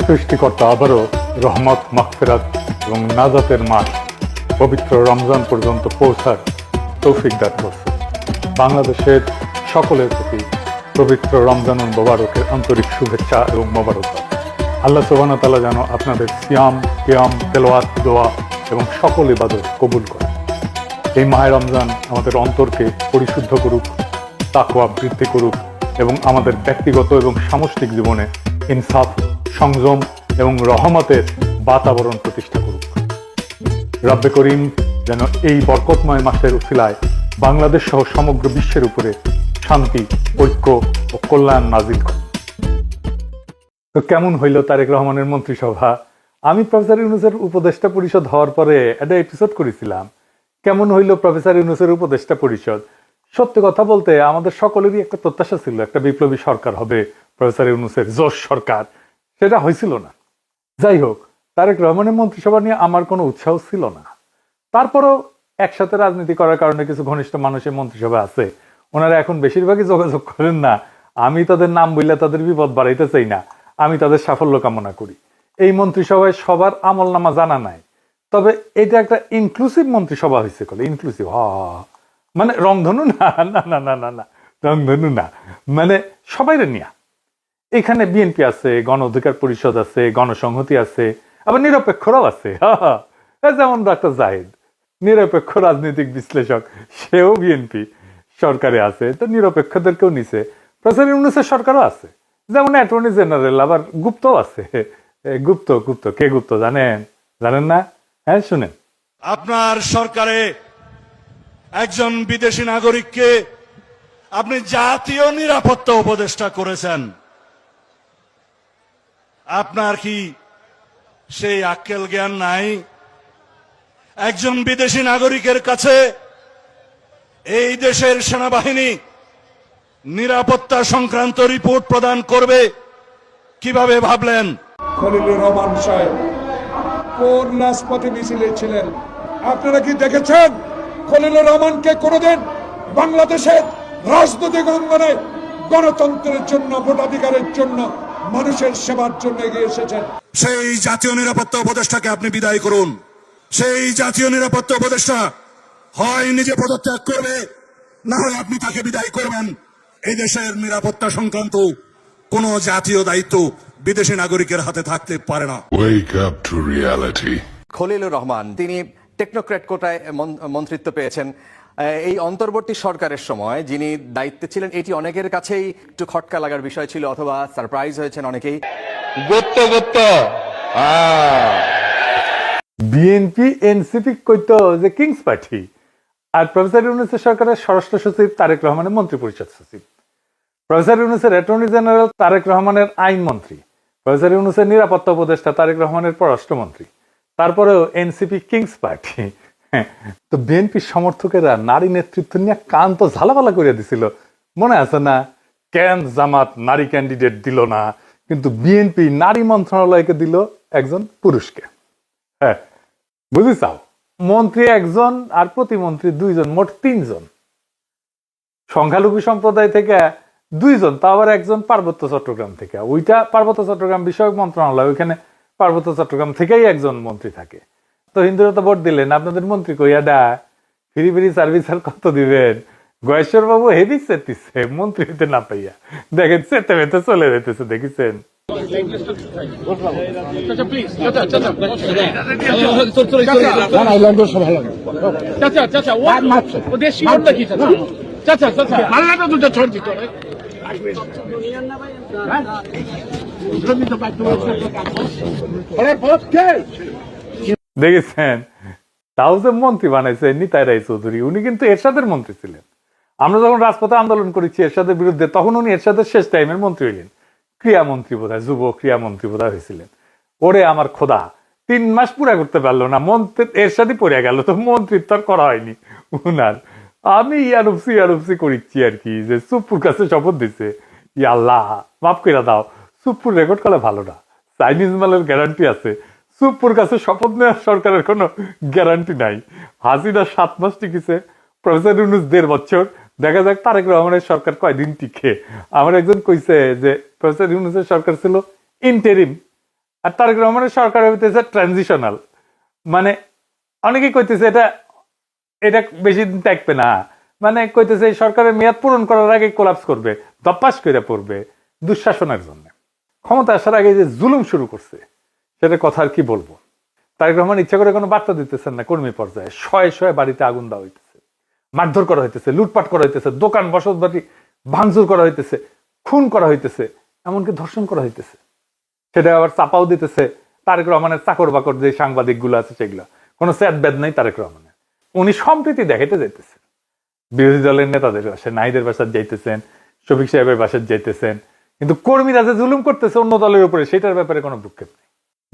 সৃষ্টিকর্তা আবারও রহমত, মাগফিরাত এবং নাজাতের মাস পবিত্র রমজান পর্যন্ত পৌঁছার তৌফিক দান করছে। বাংলাদেশের সকলের প্রতি পবিত্র রমজানুল মোবারকের আন্তরিক শুভেচ্ছা এবং মোবারকবাদ। আল্লাহ সুবহানাহু ওয়া তাআলা যেন আপনাদের সিয়াম, কিয়াম, তেলাওয়াত, দোয়া এবং সকল ইবাদত কবুল করেন। এই মাহে রমজান আমাদের অন্তরকে পরিশুদ্ধ করুক, তাকওয়া বৃদ্ধি করুক এবং আমাদের ব্যক্তিগত এবং সামষ্টিক জীবনে ইনসাফ, সংযম এবং রহমতের বাতাবরণ প্রতিষ্ঠা করুক। রব্বে করিম যেন এই বরকতময় মাসের উসিলায় বাংলাদেশ সহ সমগ্র বিশ্বের উপরে শান্তি, ঐক্য ও কল্যাণ নাজিল করে। তো কেমন হইল তারেক রহমানের মন্ত্রিসভা? আমি প্রফেসর ইউনূসের উপদেষ্টা পরিষদ হওয়ার পরে একটা এপিসোড করেছিলাম, কেমন হইল প্রফেসর ইউনূসের উপদেষ্টা পরিষদ। সত্যি কথা বলতে আমাদের সকলেরই একটা প্রত্যাশা ছিল, একটা বিপ্লবী সরকার হবে, প্রফেসর ইউনূসের জোশ সরকার। সেটা হয়েছিল না। যাই হোক, তারেক রহমানের মন্ত্রিসভা নিয়ে আমার কোনো উৎসাহ ছিল না। তারপরও একসাথে রাজনীতি করার কারণে কিছু ঘনিষ্ঠ মানুষের মন্ত্রিসভা আছে, ওনারা এখন বেশিরভাগই যোগাযোগ করেন না। আমি তাদের নাম বললে তাদের বিপদ বাড়াইতে চাই না, আমি তাদের সাফল্য কামনা করি। এই মন্ত্রিসভায় সবার আমল নামা জানা নাই, তবে এটা একটা ইনক্লুসিভ মন্ত্রিসভা হয়েছে। ইনক্লুসিভ মানে রংধনু না, না না না না না রংধনু না, মানে সবাইরে নিয়া। এখানে বিএনপি আছে, গণ অধিকার পরিষদ আছে, গণসংহতি আছে, আবার নিরপেক্ষরাও আছে। যেমন ডাক্তার জাহিদ নিরপেক্ষ রাজনৈতিক বিশ্লেষক, সেও বিএনপি সরকারে আছে, তো নিরপেক্ষদেরকেও নিছে। প্রফেসর ইউনূসের সরকারও আছে, যেমন অ্যাটর্নি জেনারেল, আবার গুপ্তও আছে। গুপ্ত গুপ্ত কে গুপ্ত জানেন? জানেন না? হ্যাঁ, শুনেন। আপনার সরকারে একজন বিদেশি নাগরিককে আপনি জাতীয় নিরাপত্তা উপদেষ্টা করেছেন। আপনার কি সেই আক্কেল জ্ঞান নাই? একজন বিদেশি নাগরিকের কাছে এই দেশের সেনাবাহিনী নিরাপত্তা সংক্রান্ত রিপোর্ট প্রদান করবে কিভাবে ভাবলেন? খলিলুর রহমান সাহেব কোন রাজপথে মিছিলে ছিলেন? আপনারা কি দেখেছেন খলিলুর রহমানকে কোনোদিন বাংলাদেশের রাজনৈতিক অঙ্গনে গণতন্ত্রের জন্য, ভোটাধিকারের জন্য, মানুষের সেবার জন্য এগিয়ে এসেছেন? সেই জাতীয় নিরাপত্তা উপদেষ্টাকে আপনি বিদায় করুন। সেই জাতীয় নিরাপত্তা উপদেষ্টা হয় নিজে পদত্যাগ করবে, না হয় আপনি তাকে বিদায় করবেন। এই দেশের নিরাপত্তা সংক্রান্ত কোন জাতীয় দায়িত্ব বিদেশি নাগরিকের হাতে থাকতে পারে না। Wake up to reality. Khalilur Rahman তিনি টেকনোক্র্যাট কোটায় মন্ত্রিত্ব পেয়েছেন। এই অন্তর্বর্তী সরকারের সময় যিনি দায়িত্বে ছিলেন, এটি অনেকের কাছেই একটু খটকা লাগার বিষয় ছিল, অথবা সারপ্রাইজ হয়েছেন অনেকেই। বিএনপি এনসিপি কইতো যে কিংস পার্টি, আর প্রফেসর ইউনূসের সরকারের স্বরাষ্ট্র সচিব তারেক রহমানের মন্ত্রী পরিষদ সচিব, প্রফেসর ইউনূসের অ্যাটর্নি জেনারেল তারেক রহমানের আইন মন্ত্রী, প্রফেসর ইউনূসের নিরাপত্তা উপদেষ্টা তারেক রহমানের পররাষ্ট্রমন্ত্রী, তারপরেও এনসিপি কিংস পার্টি। তো বিএনপির সমর্থকেরা নারী নেতৃত্ব নিয়ে কান তো ঝালাপালা করে দিছিল, মনে আছে না? কেন জামাত নারী ক্যান্ডিডেট দিল না, কিন্তু বিএনপি নারী মন্ত্রণালয়কে দিল একজন পুরুষকে। হ্যাঁ, বুঝিছাও, মন্ত্রী একজন আর প্রতিমন্ত্রী দুইজন, মোট তিনজন। সংখ্যালঘু সম্প্রদায় থেকে দুইজন, তা আবার একজন পার্বত্য চট্টগ্রাম থেকে। ওইটা পার্বত্য চট্টগ্রাম বিষয়ক মন্ত্রণালয়, ওইখানে পার্বত্য চট্টগ্রাম থেকেই একজন মন্ত্রী থাকে। তো হিন্দুরা তো ভোট দিলেন, আপনাদের মন্ত্রী কইয়া ডা ফ্রি ফ্রি সার্ভিস আর কত দিবেন? গয়েশ্বর বাবু হেভি চেতিছে মন্ত্রী হইতে না পাইয়া, দেখেন চেতে মেতে চলে যেতেছে, দেখেছেন? দেখেছেন? তাও যে মন্ত্রী বানাইছে নিতাই রায় চৌধুরী, উনি কিন্তু এরশাদের মন্ত্রী ছিলেন। আমরা যখন রাজপথে আন্দোলন করেছি এরশাদের বিরুদ্ধে, তখন উনি এরশাদের শেষ টাইমের মন্ত্রী হইলেন, ক্রিয়ামন্ত্রী বোধহয়, যুব ক্রিয়ামন্ত্রী বোধহয় হয়েছিলেন। ওরে আমার খোদা, 3 মাস পুরা করতে পারলো না, মন্ত্রী এরশাদই পড়ে গেল, তো মন্ত্রিত্ব আর করা হয়নি উনার। আমি ইয়ারুপসি করিচ্ছি আর কি, যে সুপ্পুর কাছে শপথ দিছে। ইয়া আল্লাহ, মাফ করে দাও, সুপ্পুর রেকর্ড করা ভালো না, চাইনিজ মালের গ্যারান্টি আছে, সুপ্পুর কাছে শপথ নেওয়ার সরকারের কোনো গ্যারান্টি নাই। হাসিনা 7 মাস টিকেছে, প্রফেসর ইউনূস 1.5 বছর। দেখা যাক তারেক রহমানের সরকার কয়দিন টিকে। আমার একজন কইছে যে প্রফেসর ইউনূসের সরকার ছিল ইন্টারিম, আর তারেক রহমানের সরকার হইতেছে ট্রানজিশনাল, মানে অনেকেই কইতেছে এটা এটা বেশি দিন থাকবে না, মানে কইতেছে এই সরকারের মেয়াদ পূরণ করার আগে কোলাপস করবে, দপ্পাস করে পড়বে দুঃশাসনের জন্য। ক্ষমতা আসার আগে যে জুলুম শুরু করছে সেটা কথা আর কি বলবো। তারেক রহমান ইচ্ছা করে কোনো বার্তা দিতেছেন না, কর্মী পর্যায়ে শয়ে শয়ে বাড়িতে আগুন দেওয়া হইতেছে, মারধর করা হইতেছে, লুটপাট করা হইতেছে, দোকান বসত বাড়ি ভাঙচুর করা হইতেছে, খুন করা হইতেছে, এমনকি ধর্ষণ করা হইতেছে। সেটা আবার চাপাও দিতেছে তারেক রহমানের চাকর বাকর যে সাংবাদিক গুলো আছে সেগুলো। কোনো স্যাদ ব্যাদ নেই তারেক রহমানের, উনি সম্প্রীতি দেখাইতে যাইতেছেন। বিরোধী দলের নেতাদের বাসায়, নাহিদের বাসায় যাইতেছেন, শফিক সাহেবের বাসায় যাইতেছেন, কিন্তু কর্মীরা যে জুলুম করতেছে অন্য দলের উপরে সেটার ব্যাপারে কোনো ভ্রুক্ষেপ নেই।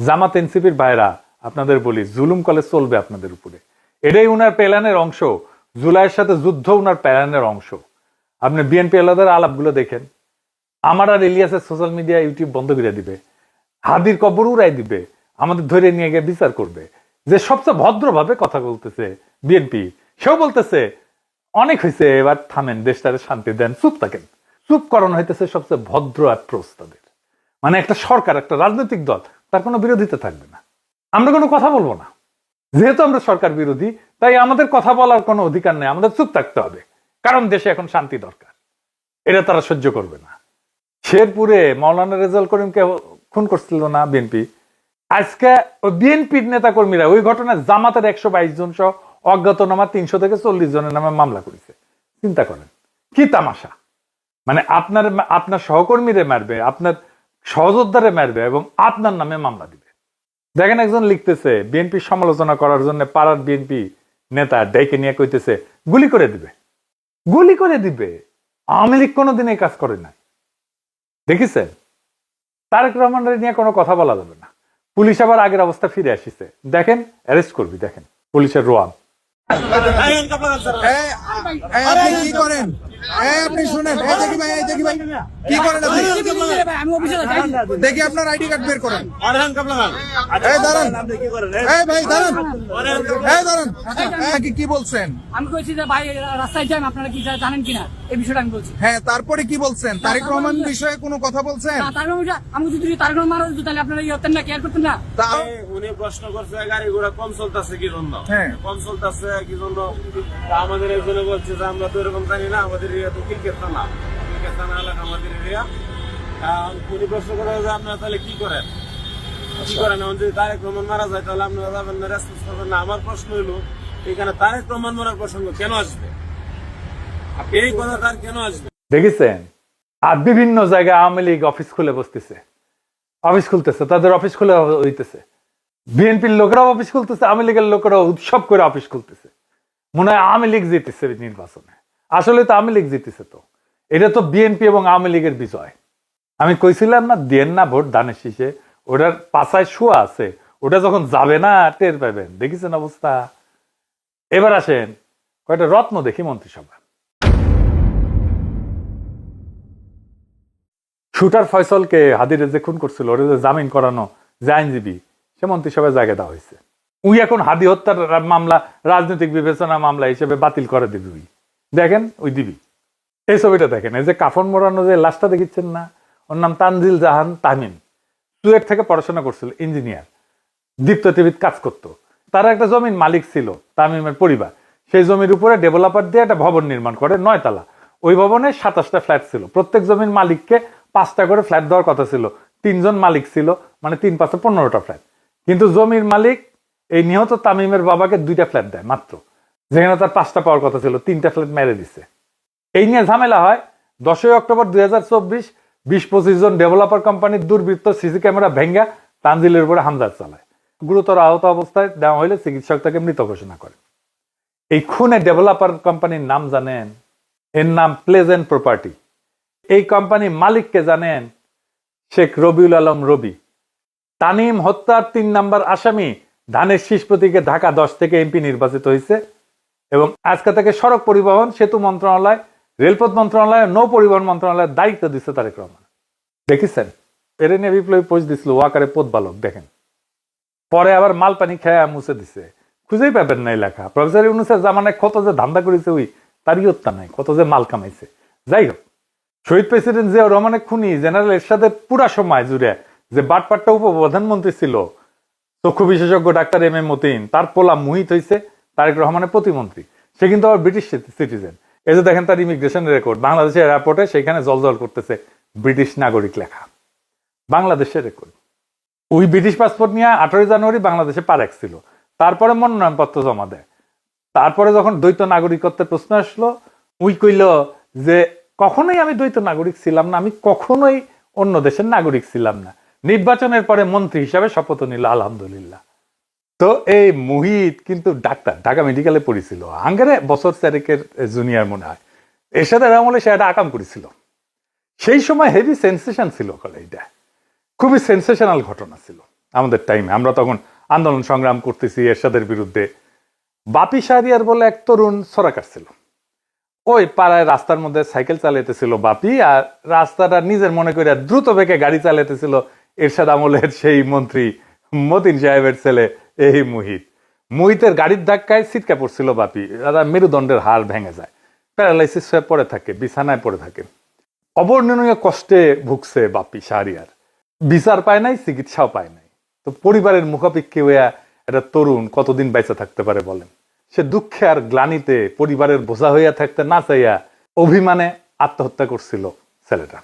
জামাত এনসিপির ভাইরা আপনাদের বলি, জুলুম কলে চলবে আপনাদের উপরে, এটাই উনার প্ল্যানের অংশ। জুলাইয়ের সাথে যুদ্ধ উনার প্ল্যানের অংশ। আপনি বিএনপি আলাদার আলাপগুলো দেখেন, আমার আর ইলিয়াসের সোশ্যাল মিডিয়া ইউটিউব বন্ধ করে দিবে, হাদির কবর উড়াই দিবে, আমাদের ধরে নিয়ে গিয়ে বিচার করবে। যে সবচেয়ে ভদ্রভাবে কথা বলতেছে বিএনপি, সেও বলতেছে অনেক হয়েছে, এবার থামেন, দেশটারে শান্তি দেন, চুপ থাকেন। চুপ করানো হইতেছে সবচেয়ে ভদ্র অ্যাপ্রোচ তাদের। মানে একটা সরকার, একটা রাজনৈতিক দল, তার কোনো বিরোধিতা থাকবে না, আমরা কোনো কথা বলবো না। যেহেতু আমরা সরকার বিরোধী, তাই আমাদের কথা বলার কোনো অধিকার নেই, আমাদের চুপ থাকতে হবে, কারণ দেশে এখন শান্তি দরকার। এটা তারা সহ্য করবে না। শেরপুরে মাওলানা রেজাউল করিমকে খুন করছিল না বিএনপি, আজকে বিএনপির নেতা কর্মীরা ওই ঘটনায় জামাতের 122 জন সহ অজ্ঞাতনামা 300 থেকে 40 জনের নামে মামলা করেছে। চিন্তা করেন কি তামাশা। মানে আপনার সহকর্মীরে মারবে, আপনার সহযোদ্ধারে মারবে এবং আপনার নামে মামলা দিবে। দেখেন একজন লিখতেছে বিএনপির সমালোচনা করার জন্য পাড়ার বিএনপি নেতা ডেকে নিয়ে কইতেছে গুলি করে দিবে, গুলি করে দিবে। আওয়ামী লীগ কোনোদিন এই কাজ করে নাই, দেখেছেন? তারেক রহমানের নিয়ে কোনো কথা বলা যাবে না। পুলিশ আবার আগের অবস্থা ফিরে আসিছে, দেখেন অ্যারেস্ট করবি, দেখেন পুলিশের রোয়াব। আপনি কি করেন? আপনি শুনেন, দেখি ভাই, দেখি ভাই কি করেন আপনি? দেখি আপনার আইডি কার্ড বের করেন। দাঁড়ান ভাই, দাঁড়ান দাঁড়ান। কি বলছেন? আমি কইছি যে ভাই রাস্তায় যান, আপনারা কি জানেন কিনা এই বিষয়টা আমি বলছি। হ্যাঁ, তারপরে কি বলছেন? তারেক রহমান বিষয়ে কোনো কথা বলছেন? আমি যদি তারেক রহমান মারা যেত তাহলে আপনারা হতেন না, কেয়ার করতেন না। উনি প্রশ্ন করছে গাড়ি ঘোড়া কম চলতেছে কি জন্য, কম চলতেছে কি জন্য। আমাদের একজনে বলছে যে আমরা তো এরকম জানি না, আমাদের এরিয়া তো ক্রিকেট থানা, ক্রিকেট থানা এলাকা আমাদের এরিয়া। উনি প্রশ্ন করে যে আপনারা তাহলে কি করেন, কি করেন? এখন যদি তারেক রহমান মারা যায় তাহলে আপনারা যাবেন না, রেসপন্স করবেন না। আমার প্রশ্ন হইলো এখানে তারেক রহমান মারার প্রসঙ্গ কেন আসবে? এই কথা তার কেন আসবে? দেখেছেন? আর বিভিন্ন জায়গায় আওয়ামী লীগ অফিস খুলে বসতেছে, অফিস খুলতেছে, তাদের অফিস খুলে হইতেছে। বিএনপির লোকেরাও অফিস খুলতেছে, আওয়ামী লীগের লোকেরাও উৎসব করে অফিস খুলতেছে। মনে হয় আওয়ামী লীগ জিতেছে নির্বাচনে, আসলে তো আওয়ামী লীগ জিতেছে। তো এটা তো বিএনপি এবং আওয়ামী লীগের বিজয়। আমি কইছিলাম না, দেন না ভোট ধানের শীষে, ওটার পাছায় শোয়া আছে, ওটা যখন যাবে না টের পাবেন। দেখেছেন অবস্থা? এবার আসেন কয়টা রত্ন দেখি মন্ত্রিসভা। শুটার ফয়সলকে হাদিরে যে খুন করছিল, ওরা যে জামিন করানো যে আইনজীবী, সে মন্ত্রিসভায় জায়গা দেওয়া হয়েছে। উই এখন হাদি হত্যার মামলা রাজনৈতিক বিবেচনা মামলা হিসেবে বাতিল করে দিবি। উই দেখেন, ওই দিবি। এই ছবিটা দেখেন, এই যে কাফন মোড়ানো যে লাশটা দেখিচ্ছেন না, ওর নাম তানজিল জাহান তামিম। চুয়েট থেকে পড়াশোনা করছিল, ইঞ্জিনিয়ার, দীপ্ত টিভিতে কাজ করতো। তারা একটা জমির মালিক ছিল, তামিমের পরিবার। সেই জমির উপরে ডেভেলপার দিয়ে একটা ভবন নির্মাণ করে, 9 তলা। ওই ভবনে 27টা ফ্ল্যাট ছিল। প্রত্যেক জমির মালিককে 5টা করে ফ্ল্যাট দেওয়ার কথা ছিল। 3 জন মালিক ছিল, মানে 3 5 15টা ফ্ল্যাট। কিন্তু জমির মালিক এই নিহত তামিমের বাবাকে 2টা ফ্ল্যাট দেয় মাত্র, যেখানে তার 5টা পাওয়ার কথা ছিল। 3টা ফ্ল্যাট মেরে দিচ্ছে। এই নিয়ে ঝামেলা হয়। 10 অক্টোবর 2024 20-25 জন ডেভেলপার কোম্পানির দুর্বৃত্ত সিসি ক্যামেরা ভেঙ্গা তানজিলের উপরে হামলা চালায়। গুরুতর আহত অবস্থায় দেওয়া হলে চিকিৎসক তাকে মৃত ঘোষণা করে। এই খুনে ডেভেলপার কোম্পানির নাম জানেন? এর নাম প্লেজেন্ট প্রপার্টি। এই কোম্পানির মালিককে জানেন? শেখ রবিউল আলম রবি। তানিম হত্যার 3 নম্বর আসামি ধানের শীষ প্রতীকে ঢাকা 10 থেকে এমপি নির্বাচিত হয়েছে এবং আজকে থেকে সড়ক পরিবহন সেতু মন্ত্রণালয়, রেলপথ মন্ত্রণালয়, নৌ পরিবহন মন্ত্রণালয়ের দায়িত্ব দিচ্ছে তারেক রহমান। দেখেছেন? এর নিয়ে বিপ্লবী পোস্ট দিছিল, ওয়াকারে পথ বালক। দেখেন, পরে আবার মাল পানি খেয়ে মুছে দিছে, খুঁজেই পাবেন নাই লেখা। প্রফেসর ইউনূসের জামানায় কত যে ধান্দা করেছে, ওই তারই হত্যা নাই, কত যে মাল কামাইছে। যাই হোক, শহীদ প্রেসিডেন্ট জিয়াউর রহমানের খুনি জেনারেল এরশাদের পুরা সময় জুড়ে যে বাটপাট্টা উপপ্রধানমন্ত্রী ছিল চক্ষু বিশেষজ্ঞ ডাক্তার এম এ মতিন, তার পোলা মুহিত হয়েছে তারেক রহমানের প্রতিমন্ত্রী, সে কিন্তু আবার ব্রিটিশ সিটিজেন। এই যে দেখেন তার ইমিগ্রেশন রেকর্ড, বাংলাদেশের এয়ারপোর্টে সেখানে জলজল করতেছে ব্রিটিশ নাগরিক লেখা, বাংলাদেশের রেকর্ড। ওই ব্রিটিশ পাসপোর্ট নিয়ে 18 জানুয়ারি বাংলাদেশে পা রাখছিল, তারপরে মনোনয়নপত্র জমা দেয়। তারপরে যখন দ্বৈত নাগরিকত্বের প্রশ্ন আসলো, উই কইল যে কখনোই আমি দ্বৈত নাগরিক ছিলাম না, আমি কখনোই অন্য দেশের নাগরিক ছিলাম না। নির্বাচনের পরে মন্ত্রী হিসাবে শপথ নিল, আলহামদুলিল্লাহ। তো এই মুহিত কিন্তু ডাক্তার, ঢাকা মেডিকেলে পড়েছিল, আঙ্গারে বছর 4 জুনিয়র মনে হয়। এরশাদের আমলে সে একটা আকাম করেছিল, সেই সময় হেভি সেন্সেশন ছিল। এটা খুবই সেন্সেশনাল ঘটনা ছিল আমাদের টাইমে, আমরা তখন আন্দোলন সংগ্রাম করতেছি এরশাদের বিরুদ্ধে। বাপি শাহরিয়ার বলে এক তরুণ ছড়া কাটছিল, ওই পাড়ায় রাস্তার মধ্যে সাইকেল চালাইতেছিল বাপি, আর রাস্তাটা নিজের মনে করে দ্রুত বেগে গাড়ি চালাইতেছিল এরশাদ আমলের সেই মন্ত্রী মতিন সাহেবের ছেলে এই মুহিতের গাড়ির ধাক্কায় ছিটকা পড়ছিল বাপি, দাদা মেরুদণ্ডের হাড় ভেঙে যায়, প্যারালাইসিস হয়ে পড়ে থাকে, বিছানায় পড়ে থাকে, অবর্ণনীয় কষ্টে ভুগছে বাপি শাহরিয়ার, বিচার পায় নাই, চিকিৎসাও পায় নাই। তো পরিবারের মুখাপেক্ষী হইয়া একটা তরুণ কতদিন বেঁচে থাকতে পারে বলেন? সে দুঃখে আর গ্লানিতে পরিবারের বোঝা হইয়া থাকতে না চাইয়া অভিমানে আত্মহত্যা করছিল ছেলেটা।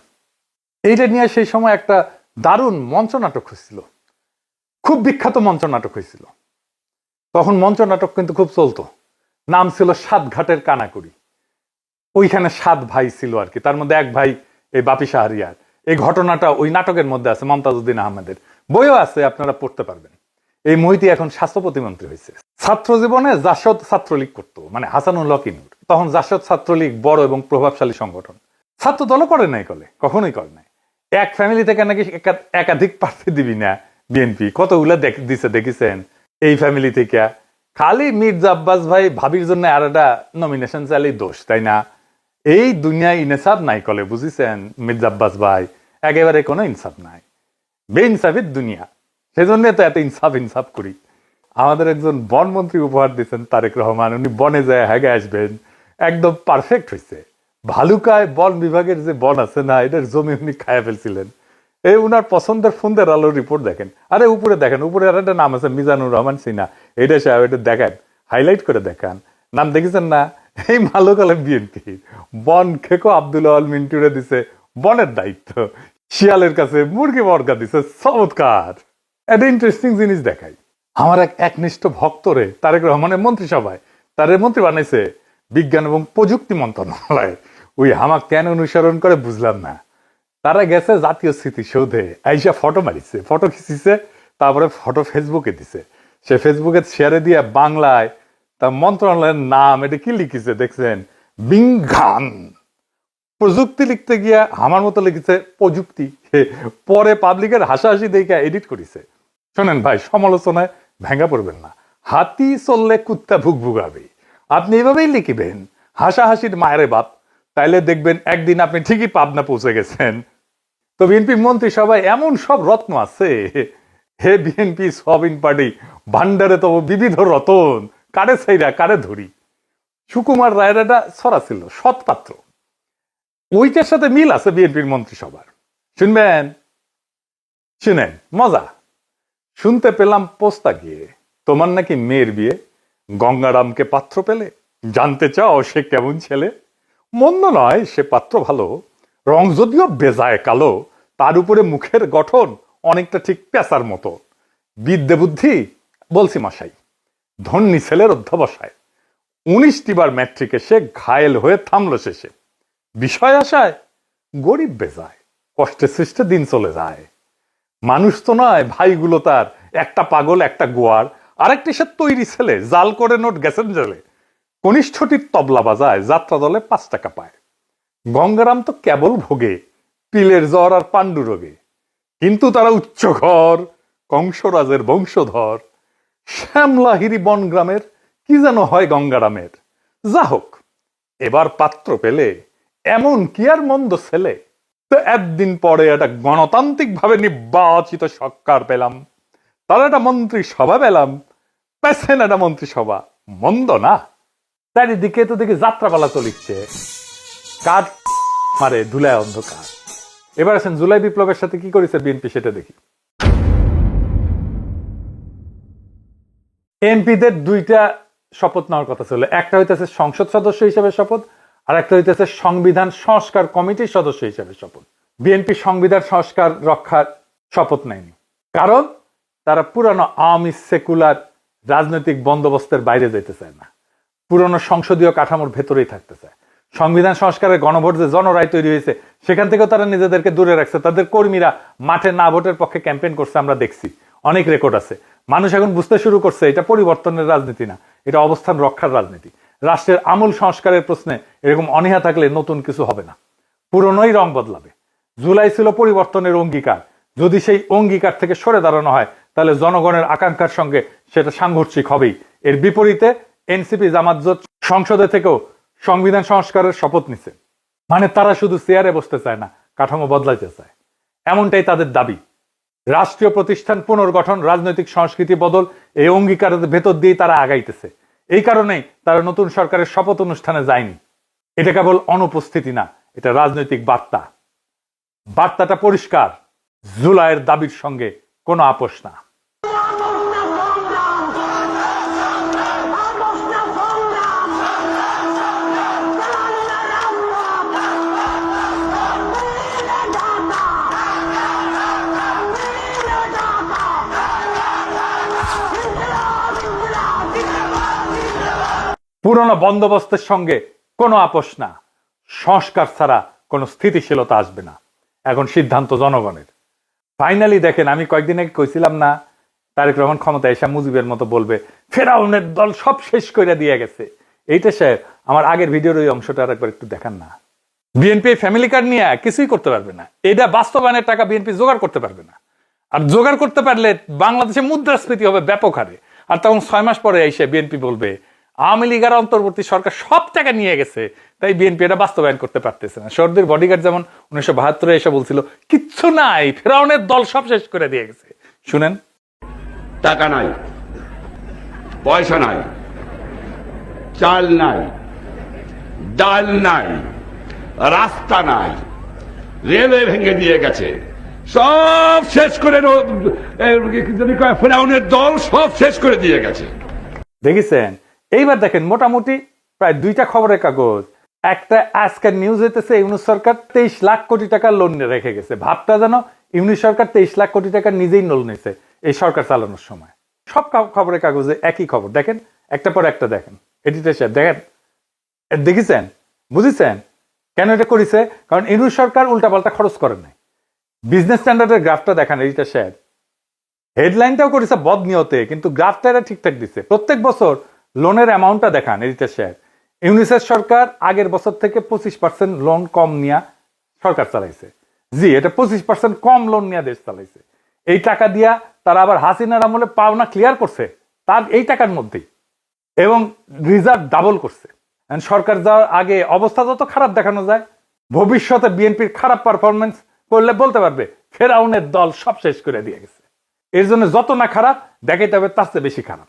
এইটা নিয়ে সেই সময় একটা দারুণ মঞ্চনাটক হয়েছিল, খুব বিখ্যাত মঞ্চনাটক হয়েছিল। তখন মঞ্চনাটক কিন্তু খুব চলতো, নাম ছিল 7 ঘাটের কানাকুড়ি। ওইখানে 7 ভাই ছিল আর কি, তার মধ্যে এক ভাই এই বাপি শাহরিয়ার। এই ঘটনাটা ওই নাটকের মধ্যে আছে, মমতাজউদ্দিন আহমেদের বইও আছে, আপনারা পড়তে পারবেন। এই মহিতি এখন স্বাস্থ্য প্রতিমন্ত্রী হয়েছে। ছাত্র জীবনে জাসদ ছাত্রলীগ করতো, মানে হাসানুল হক ইনুর। তখন জাসদ ছাত্রলীগ বড় এবং প্রভাবশালী সংগঠন, ছাত্র দলও করে নাই, কখনোই করে নাই। এক ফ্যামিলি থেকে নাকি একাধিক প্রার্থী দিবি না বিএনপি, কতগুলো দিছে দেখেছেন এই ফ্যামিলি থেকে। খালি মির্জা আব্বাস ভাই ভাবির জন্য আর একটা নমিনেশন চাইলেই দোষ, তাই না? এই দুনিয়ায় ইনসাফ নাই কলে, বুঝিছেন মির্জা আব্বাস ভাই? একেবারে কোনো ইনসাফ নাই, বেইনসাফের দুনিয়া। সেজন্য তো এত ইনসাফ করি। আমাদের একজন বনমন্ত্রী উপহার দিচ্ছেন তারেক রহমান, উনি বনে যায় হেগে আসবেন, একদম পারফেক্ট হয়েছে। ভালুকায় বন বিভাগের যে বন আছে না, এটার জমি উনি খায়া ফেলছিলেন। এই উনার পছন্দের ফোনদের আলোর রিপোর্ট দেখেন, আরে উপরে দেখেন, উপরে আর একটা নাম আছে মিজানুর রহমান সিনহা, এটা সাহেব, এটা দেখেন, হাইলাইট করে দেখান, নাম দেখেছেন না? এই ভালুকালে বিএনপি বন খেকো আব্দুল আল মিন্টুরে দিছে বনের দায়িত্ব, শিয়ালের কাছে মুরগি বর্গা দিছে। চমৎকার একটা ইন্টারেস্টিং জিনিস দেখাই। আমার এক একনিষ্ঠ ভক্তরে তারেক রহমানের মন্ত্রিসভায় তারের মন্ত্রী বানাইছে বিজ্ঞান এবং প্রযুক্তি মন্ত্রণালয়। ওই হামাক কেন অনুসরণ করে বুঝলাম না। তারা গেছে জাতীয় স্মৃতিসৌধে, আইসা ফটো মারিছে, ফটো খিচিছে, তারপরে ফটো ফেসবুকে দিছে। সে ফেসবুকে শেয়ারে দিয়ে বাংলায় তার মন্ত্রণালয়ের নাম এটা কি লিখেছে দেখছেন? বিজ্ঞান প্রযুক্তি লিখতে গিয়া আমার মতো লিখেছে প্রযুক্তি, পরে পাবলিকের হাসাহাসি দেখে এডিট করেছে। শোনেন ভাই, সমালোচনায় ভেঙে পড়বেন না। হাতি চললে কুত্তা ভুক ভুগাবে, আপনি এভাবেই লিখিবেন হাসাহাসির মায়ের বাপ, তাইলে দেখবেন একদিন আপনি ঠিকই পাবনা পৌঁছে গেছেন। তো বিএনপি মন্ত্রী সবাই এমন সব রত্ন আছে, হে বিএনপি সবিন পার্টি ভান্ডারে তো বিবিধ রতন, কারে ছাইরা কারে ধরি। সুকুমার রায়ের একটা ছড়া ছিল, সৎপাত্র, ওইটার সাথে মিল আছে বিএনপির মন্ত্রিসভার। শুনবেন? শুনেন, মজা। শুনতে পেলাম পোস্তা গিয়ে তোমার নাকি মেয়ের বিয়ে, গঙ্গারামকে পাত্র পেলে, জানতে চাও সে কেমন ছেলে? মন্দ নয় সে পাত্র ভালো, রং যদিও বেজায় কালো, তার উপরে মুখের গঠন অনেকটা ঠিক পেঁচার মতো। বিদ্যে বুদ্ধি বলছি মশাই, ধন্যী ছেলের অধ্যবসায়। 19টি বার ম্যাট্রিকে সে ঘায়েল হয়ে থামলো শেষে। বিষয় আশায় গরিব বেজায়, কষ্টে সৃষ্টে দিন চলে যায়। মানুষ তো নয় ভাইগুলো তার, একটা পাগল একটা গোয়ার, আরেকটি সে তৈরি ছেলে, জাল করে নোট গেছেন জেলে। কনিষ্ঠটির তবলা বাজায়, যাত্রা দলে 5 টাকা পায়। গঙ্গারাম তো কেবল ভোগে পিলের জ্বর আর পাণ্ডু রোগে, কিন্তু তারা উচ্চ ঘর, কংসরাজের বংশধর। শ্যামলাহিরি বনগ্রামের কি যেন হয় গঙ্গারামের। যা হোক, এবার পাত্র পেলে এমন কি আর মন্দ ছেলে। তো একদিন পরে একটা গণতান্ত্রিক ভাবে নির্বাচিত সরকার পেলাম, তার একটা মন্ত্রিসভা পেলাম, পেছেন একটা মন্ত্রিসভা, মন্দ না। চারিদিকে তো দেখি যাত্রাপালা চলিচ্ছে, কাঠ মারে ধুলায় অন্ধকার। এবার আসেন জুলাই বিপ্লবের সাথে কি করেছে বিএনপি সেটা দেখি। এমপিদের দুইটা শপথ নেওয়ার কথা ছিল, একটা হইতেছে সংসদ সদস্য হিসেবে শপথ, আর একটা হইতেছে সংবিধান সংস্কার কমিটির সদস্য হিসেবে শপথ। বিএনপি সংবিধান সংস্কার রক্ষার শপথ নেয়নি, কারণ তারা পুরানো আওয়ামী সেকুলার রাজনৈতিক বন্দোবস্তের বাইরে যেতে চায় না, পুরনো সংসদীয় কাঠামোর ভেতরেই থাকতে চায়। সংবিধান সংস্কারের গণভোট যে জনরায় তৈরি হয়েছে সেখান থেকেও তারা নিজেদেরকে দূরে রাখছে। তাদের কর্মীরা মাঠে না ভোটের পক্ষে ক্যাম্পেইন করছে, আমরা দেখছি, অনেক রেকর্ড আছে। মানুষ এখন বুঝতে শুরু করছে এটা পরিবর্তনের রাজনীতি না, এটা অবস্থান রক্ষার রাজনীতি। রাষ্ট্রের আমূল সংস্কারের প্রশ্নে এরকম অনীহা থাকলে নতুন কিছু হবে না, পুরনোই রং বদলাবে। জুলাই ছিল পরিবর্তনের অঙ্গীকার, যদি সেই অঙ্গীকার থেকে সরে দাঁড়ানো হয় তাহলে জনগণের আকাঙ্ক্ষার সঙ্গে সেটা সাংঘর্ষিক হবেই। এর বিপরীতে এনসিপি জামাত জোট সংসদে থেকেও সংবিধান সংস্কারের শপথ নিছে, মানে তারা শুধু চেয়ারে বসতে চায় না, কাঠামো বদলাইতে চায়, এমনটাই তাদের দাবি। রাষ্ট্রীয় প্রতিষ্ঠান পুনর্গঠন, রাজনৈতিক সংস্কৃতি বদল, এই অঙ্গীকারের ভেতর দিয়েই তারা আগাইতেছে। এই কারণেই তারা নতুন সরকারের শপথ অনুষ্ঠানে যায়নি। এটা কেবল অনুপস্থিতি না, এটা রাজনৈতিক বার্তা। বার্তাটা পরিষ্কার, জুলাইয়ের দাবির সঙ্গে কোনো আপোষ না। পুরনো বন্দোবস্তের সঙ্গে কোনো আপোষ না, সংস্কার ছাড়া কোনো স্থিতিশীলতা আসবে না। এখন সিদ্ধান্ত জনগণের। ফাইনালি দেখেন, আমি কয়েকদিন আগে কইছিলাম না তারেক রহমান ক্ষমতা এসে মুজিবের মতো বলবে ফেরাউনের দল সব শেষ করে দিয়ে গেছে। এইটা সাহেব আমার আগের ভিডিওর ওই অংশটা আরেকবার একটু দেখান না। বিএনপি ফ্যামিলি কার্ড নিয়ে কিছুই করতে পারবে না, এটা বাস্তবায়নের টাকা বিএনপি জোগাড় করতে পারবে না। আর জোগাড় করতে পারলে বাংলাদেশে মুদ্রাস্ফীতি হবে ব্যাপক হারে। আর তখন 6 মাস পরে এসে বিএনপি বলবে আওয়ামী লীগের অন্তর্বর্তী সরকার সব টাকা নিয়ে গেছে, তাই বিএনপি এটা বাস্তবায়ন করতে পারতেছে না। সর্দির বডিগার্ড যেমন 1972 এসে বলছিল কিচ্ছু নাই, ফেরাউনের দল সব শেষ করে দিয়ে গেছে। শুনেন, টাকা নাই, পয়সা নাই, চাল নাই, ডাল নাই, রাস্তা নাই, রেলওয়ে ভেঙে দিয়ে গেছে, সব শেষ করে ফেরাউনের দল সব শেষ করে দিয়ে গেছে। দেখেছেন? এইবার দেখেন, মোটামুটি প্রায় 2টা খবরের কাগজ, একটা আজকের নিউজ হইতেছে ইউনূস সরকার 23 লাখ কোটি টাকা লোন রেখে গেছে। ভাবটা যেন ইউনূস সরকার 23 লাখ কোটি টাকা নিজেই লোন নিয়েছে এই সরকার চালানোর সময়। সব খবরের কাগজে একই খবর, দেখেন একটা পর একটা। দেখেন এডিটর সাহেব, দেখেন, দেখেছেন, বুঝেছেন কেন এটা করেছে? কারণ ইউনূস সরকার উল্টাপাল্টা খরচ করেন নাই। বিজনেস স্ট্যান্ডার্ডের গ্রাফটা দেখেন এডিটর সাহেব, হেডলাইনটাও করেছে বদ নিয়তে, কিন্তু গ্রাফটা এরা ঠিকঠাক দিচ্ছে। প্রত্যেক বছর লোনের অ্যামাউন্টটা দেখান এডিটর সাহেব। ইউনিসেফ সরকার আগের বছর থেকে 25% লোন কম নিয়ে সরকার চালাইছে। জি, এটা 25% কম লোন নিয়ে দেশ চালাইছে। এই টাকা দিয়া তারা আবার হাসিনার আমলে পাওনা ক্লিয়ার করছে তার এই টাকার মধ্যেই, এবং রিজার্ভ ডাবল করছে। সরকার যাওয়ার আগে অবস্থা যত খারাপ দেখানো যায়, ভবিষ্যতে বিএনপির খারাপ পারফরমেন্স করলে বলতে পারবে ফেরাউনের দল সব শেষ করে দিয়ে গেছে। এর জন্য যত না খারাপ দেখাইতে হবে তার চেয়ে বেশি খারাপ।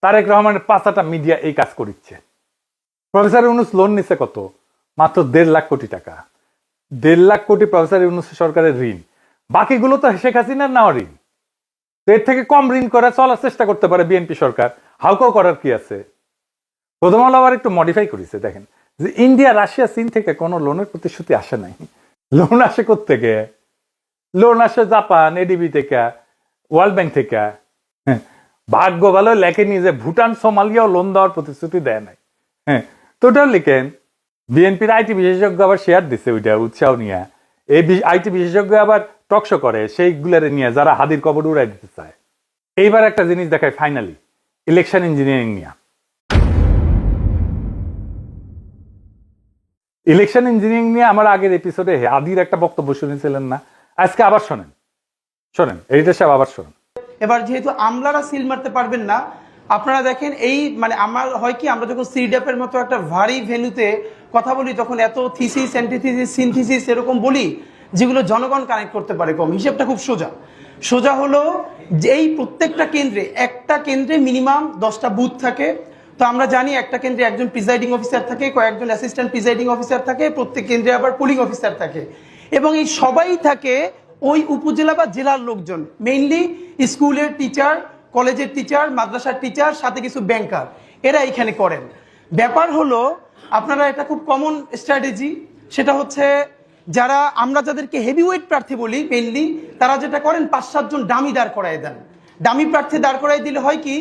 তারেক রহমানের 5টা মিডিয়া এই কাজ করিচ্ছে। প্রফেসর ইউনূস লোন নিছে কত? মাত্র 1.5 লাখ কোটি টাকা। 1.5 লাখ কোটি প্রফেসর ইউনূস সরকারের ঋণ, বাকিগুলো তো শেখ হাসিনার নেওয়া ঋণ। এর থেকে কম ঋণ করে চলার চেষ্টা করতে পারে বিএনপি সরকার, হাউকাও করার কি আছে? প্রথম আলো আবার একটু মডিফাই করেছে, দেখেন যে ইন্ডিয়া, রাশিয়া, চীন থেকে কোনো লোনের প্রতিশ্রুতি আসে নাই। লোন আসে কোত্থেকে? লোন আসে জাপান, এডিবি থেকে, ওয়ার্ল্ড ব্যাংক থেকে। ভাগ্য ভালো লেখেনি যে ভুটান, সোমালিয়াও লোন দেওয়ার প্রতিশ্রুতি দেয় নাই। তো ওটাও লিখেন। বিএনপির আইটি বিশেষজ্ঞ আবার শেয়ার দিচ্ছে ওইটা উৎসাহ নিয়ে। এই আইটি বিশেষজ্ঞ আবার টকশো করে সেইগুলারে নিয়ে যারা হাদির কবর উড়াই দিতে চায়। এইবার একটা জিনিস দেখায় ফাইনালি, ইলেকশন ইঞ্জিনিয়ারিং নিয়ে। ইলেকশন ইঞ্জিনিয়ারিং নিয়ে আমার আগের এপিসোডে হাদির একটা বক্তব্য শুনেছিলেন না? আজকে আবার শোনেন, শোনেন এডিটর সাহেব, আবার শোনেন। এবার যেহেতু আমলারা সিল মারতে পারবেন না, আপনারা দেখেন এই মানে আমার হয় কি, আমরা যখন সিডাপের মতো একটা ভারী ভেন্যুতে কথা বলি তখন এত থিসিস, অ্যান্টিথিসিস, সিনথিসিস এরকম বলি যেগুলো জনগণ কানেক্ট করতে পারে কম। হিসেবটা খুব সোজা হলো যে এই প্রত্যেকটা কেন্দ্রে, একটা কেন্দ্রে মিনিমাম 10টা বুথ থাকে। তো আমরা জানি একটা কেন্দ্রে একজন প্রিজাইডিং অফিসার থাকে, কয়েকজন অ্যাসিস্ট্যান্ট প্রিজাইডিং অফিসার থাকে, প্রত্যেক কেন্দ্রে আবার পুলিং অফিসার থাকে, এবং এই সবাই থাকে ওই উপজেলা বা জেলার লোকজন, মেইনলি স্কুলের টিচার, কলেজের টিচার, মাদ্রাসার টিচার, সাথে কিছু ব্যাংকার, এরা এখানে করেন। ব্যাপার হলো আপনারা এটা খুব কমন স্ট্র্যাটেজি, সেটা হচ্ছে যারা আমরা যাদেরকে হেভিওয়েট প্রার্থী বলি মেইনলি, তারা যেটা করেন 5-7 জন ডামি দাঁড় করায় দেন। ডামি প্রার্থী দাঁড় করাই দিলে হয় কি,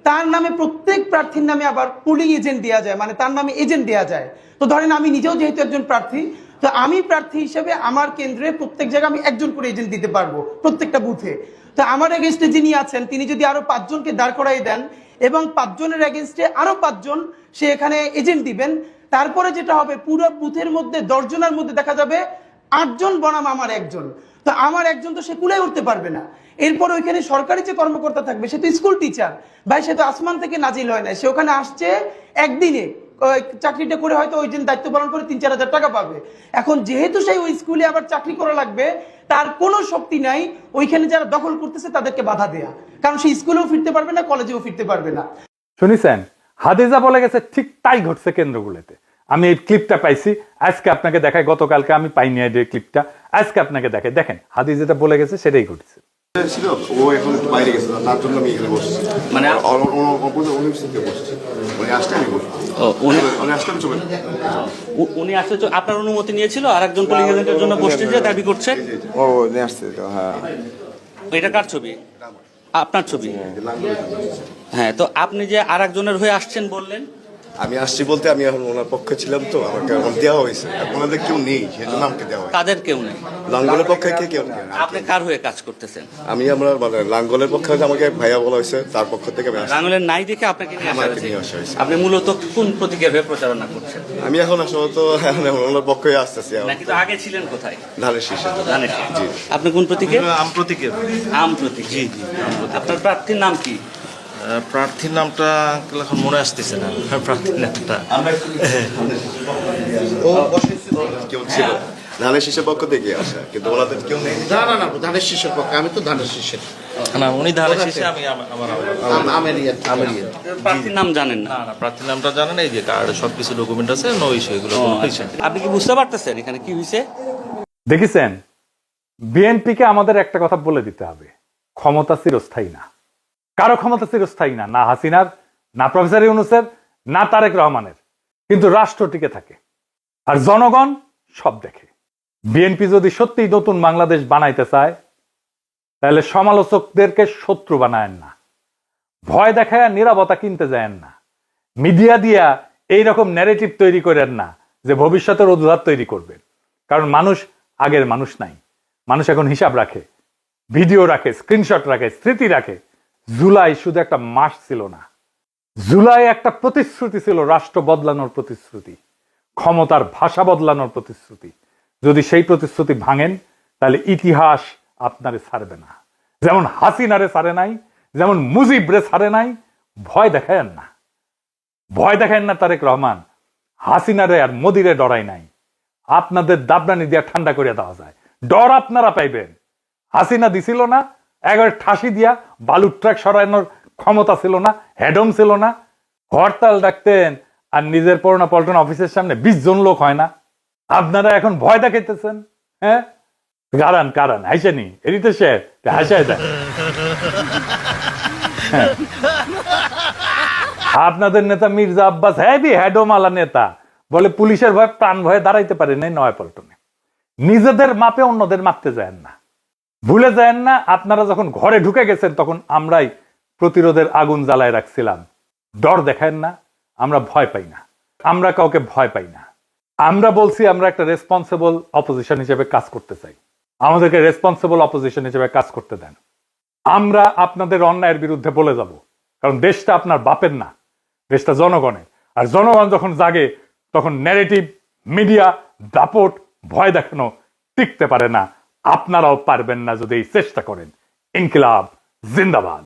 তার নামে প্রত্যেক প্রার্থীর নামে আবার পুলিং এজেন্ট দেওয়া যায়, মানে তার নামে এজেন্ট দেওয়া যায়। তো ধরেন আমি নিজেও যেহেতু একজন প্রার্থী, তো আমি প্রার্থী হিসেবে আমার কেন্দ্রে প্রত্যেক জায়গায় আমি একজন করে এজেন্ট দিতে পারবো প্রত্যেকটা বুথে। তো আমার এগেনস্টে যিনি আছেন তিনি যদি আরো 5 জনকে দাঁড় করাই দেন এবং 5 জনের এগেনস্টে আরো 5 জন সে এখানে এজেন্ট দিবেন, তারপরে যেটা হবে পুরো বুথের মধ্যে 10 জনের মধ্যে দেখা যাবে 8 জন বনাম আমার একজন। তো আমার একজন তো সে কুলাই উঠতে পারবে না। এরপর ওইখানে সরকারি যে কর্মকর্তা থাকবে সে তো স্কুল টিচার ভাই, সে তো আসমান থেকে নাজিল হয় না, সে ওখানে আসছে একদিনে চাকরিটা করে হয়তো ওই দিন দায়িত্ব পালন করে 3-4 হাজার টাকা পাবে। এখন যেহেতু সেই ওই স্কুলে আবার চাকরি করা লাগবে, তার কোনো শক্তি নাই ওইখানে যারা দখল করতেছে তাদেরকে বাধা দেয়া, কারণ সে স্কুলেও ফিরতে পারবে না, কলেজেও ফিরতে পারবে না। শুনেছেন, হাদিজা বলে গেছে ঠিক তাই ঘটছে কেন্দ্রগুলোতে। আমি এই ক্লিপটা পাইছি, আজকে আপনাকে দেখাই, গতকালকে আমি পাইনি এই ক্লিপটা, আজকে আপনাকে দেখাই। দেখেন হাদিজা যেটা বলে গেছে সেটাই ঘটছে। ছিল ও এখন একটু বাইরে গেছে, তার জন্য আমি এখানে বসছি, মানে অনুপস্থিত বসছি, উনি আসলে আমি বসবো। উনি আসলে চলে, উনি আসলে আপনার অনুমতি নিয়েছিল আর একজন পুলিং এজেন্টের জন্য বসতে যে দাবি করছে। ও নিয়ে আসছে তো, হ্যাঁ। এটা কার ছবি? আপনার ছবি? হ্যাঁ, তো আপনি যে আর একজনের হয়ে আসছেন বললেন। আমি আসছি বলতে আমি এখন ওনার পক্ষে ছিলাম, তো আমাকে এখন দেওয়া হয়েছে, ওনাদের কেউ নেই সেজন্য আমাকে দেওয়া হয়েছে। তাদের কেউ নেই, লাঙ্গলের পক্ষে কেউ নেই। আপনি কার হয়ে কাজ করতেছেন? আমি আমরা মানে লাঙ্গলের পক্ষে আমাকে ভাইয়া বলা হয়েছে, তার পক্ষ থেকে আমি আসছি। লাঙ্গলের নাই দেখে আপনাকে নিয়ে আসা হয়েছে। আপনি মূলত কোন প্রতীকের হয়ে প্রচারণা করছেন? আমি এখন আসলে তো ওনার পক্ষে আসতেছি। নাকি তো আগে ছিলেন কোথায়? ধানের শীষে। ধানের শীষ। জি। আপনি কোন প্রতীকে? আম প্রতীকের। আম প্রতীক। জি জি। আপনার প্রার্থীর নাম কি? প্রার্থীর নামটা এখন মনে আসতেছে না, প্রার্থীর নামটা। কেউ ছিল ধানের শীষের পক্ষ থেকে আসা, কিন্তু ওনাদের কেউ নেই। না না না, ধানের শীষের পক্ষে, আমি তো ধানের শীষের না, উনি ধানের শীষে, আমি আমার প্রার্থীর নাম জানেন না? না, প্রার্থীর নামটা জানেন, এই যে কার্ড সবকিছু ডকুমেন্ট আছে, নো ইস্যু, এগুলো হয়েছে। আপনি কি বুঝতে পারতেছেন এখানে কি হয়েছে? দেখেছেন, বিএনপিকে আমাদের একটা কথা বলে দিতে হবে, ক্ষমতা চিরস্থায়ী না, কারো ক্ষমতা চিরস্থায়ী না, না হাসিনার, না প্রফেসর ইউনূসের, না তারেক রহমানের, কিন্তু রাষ্ট্র টিকে থাকে আর জনগণ সব দেখে। বিএনপি যদি সত্যিই নতুন বাংলাদেশ বানাইতে চায় তাহলে সমালোচকদেরকে শত্রু বানায়েন না, ভয় দেখায় নীরবতা কিনতে যায়েন না, মিডিয়া দিয়া এইরকম ন্যারেটিভ তৈরি করেন না যে ভবিষ্যতের অজুহাত তৈরি করবেন। কারণ মানুষ আগের মানুষ নাই, মানুষ এখন হিসাব রাখে, ভিডিও রাখে, স্ক্রিনশট রাখে, স্মৃতি রাখে। জুলাই শুধু একটা মাস ছিল না, জুলাই একটা প্রতিশ্রুতি ছিল, রাষ্ট্র বদলানোর প্রতিশ্রুতি, ক্ষমতার ভাষা বদলানোর প্রতিশ্রুতি। যদি সেই প্রতিশ্রুতি ভাঙেন তাহলে ইতিহাস আপনারে ছাড়বে না, যেমন হাসিনারে ছাড়ে নাই, যেমন মুজিবরে ছাড়ে নাই। ভয় দেখায়েন না, ভয় দেখায়েন না তারেক রহমান, হাসিনারে আর মোদিরে ডরাই নাই। আপনাদের দাবরানি দিয়া ঠান্ডা করে দেওয়া যায়, ডর আপনারা পাইবেন। হাসিনা দিছিল না, একবার ঠাসি দিয়া বালুর ট্রাক সরানোর ক্ষমতা ছিল না, হেডম ছিল না, হরতাল ডাকতেন আর নিজের পড়না পল্টন অফিসের সামনে 20 জন লোক হয় না। আপনারা এখন ভয় দেখাইতেছেন। হ্যাঁ, কারণ কারণ হাইসেনি এদিতে সে হাসায় দেয়। আপনাদের নেতা মির্জা আব্বাস হেভি হেডোমালা নেতা, বলে পুলিশের ভয় প্রাণ ভয়ে দাঁড়াইতে পারে নাই নয়াপল্টনে। নিজেদের মাপে অন্যদের মাপতে যায়েন না, ভুলে যায়েন না। আপনারা যখন ঘরে ঢুকে গেছেন তখন আমরাই প্রতিরোধের আগুন জ্বালায় রাখছিলাম। ডর দেখায়েন না, আমরা ভয় পাই না, আমরা কাউকে ভয় পাই না। আমরা বলছি আমরা একটা রেসপন্সিবল অপোজিশন হিসেবে কাজ করতে চাই, আমাদেরকে রেসপন্সিবল অপোজিশন হিসেবে কাজ করতে দেন। আমরা আপনাদের অন্যায়ের বিরুদ্ধে বলে যাব, কারণ দেশটা আপনার বাপের না, দেশটা জনগণের। আর জনগণ যখন জাগে তখন ন্যারেটিভ, মিডিয়া, দাপট, ভয় দেখানো টিকতে পারে না। আপনারাও পারবেন না যদি এই চেষ্টা করেন। ইনকিলাব জিন্দাবাদ।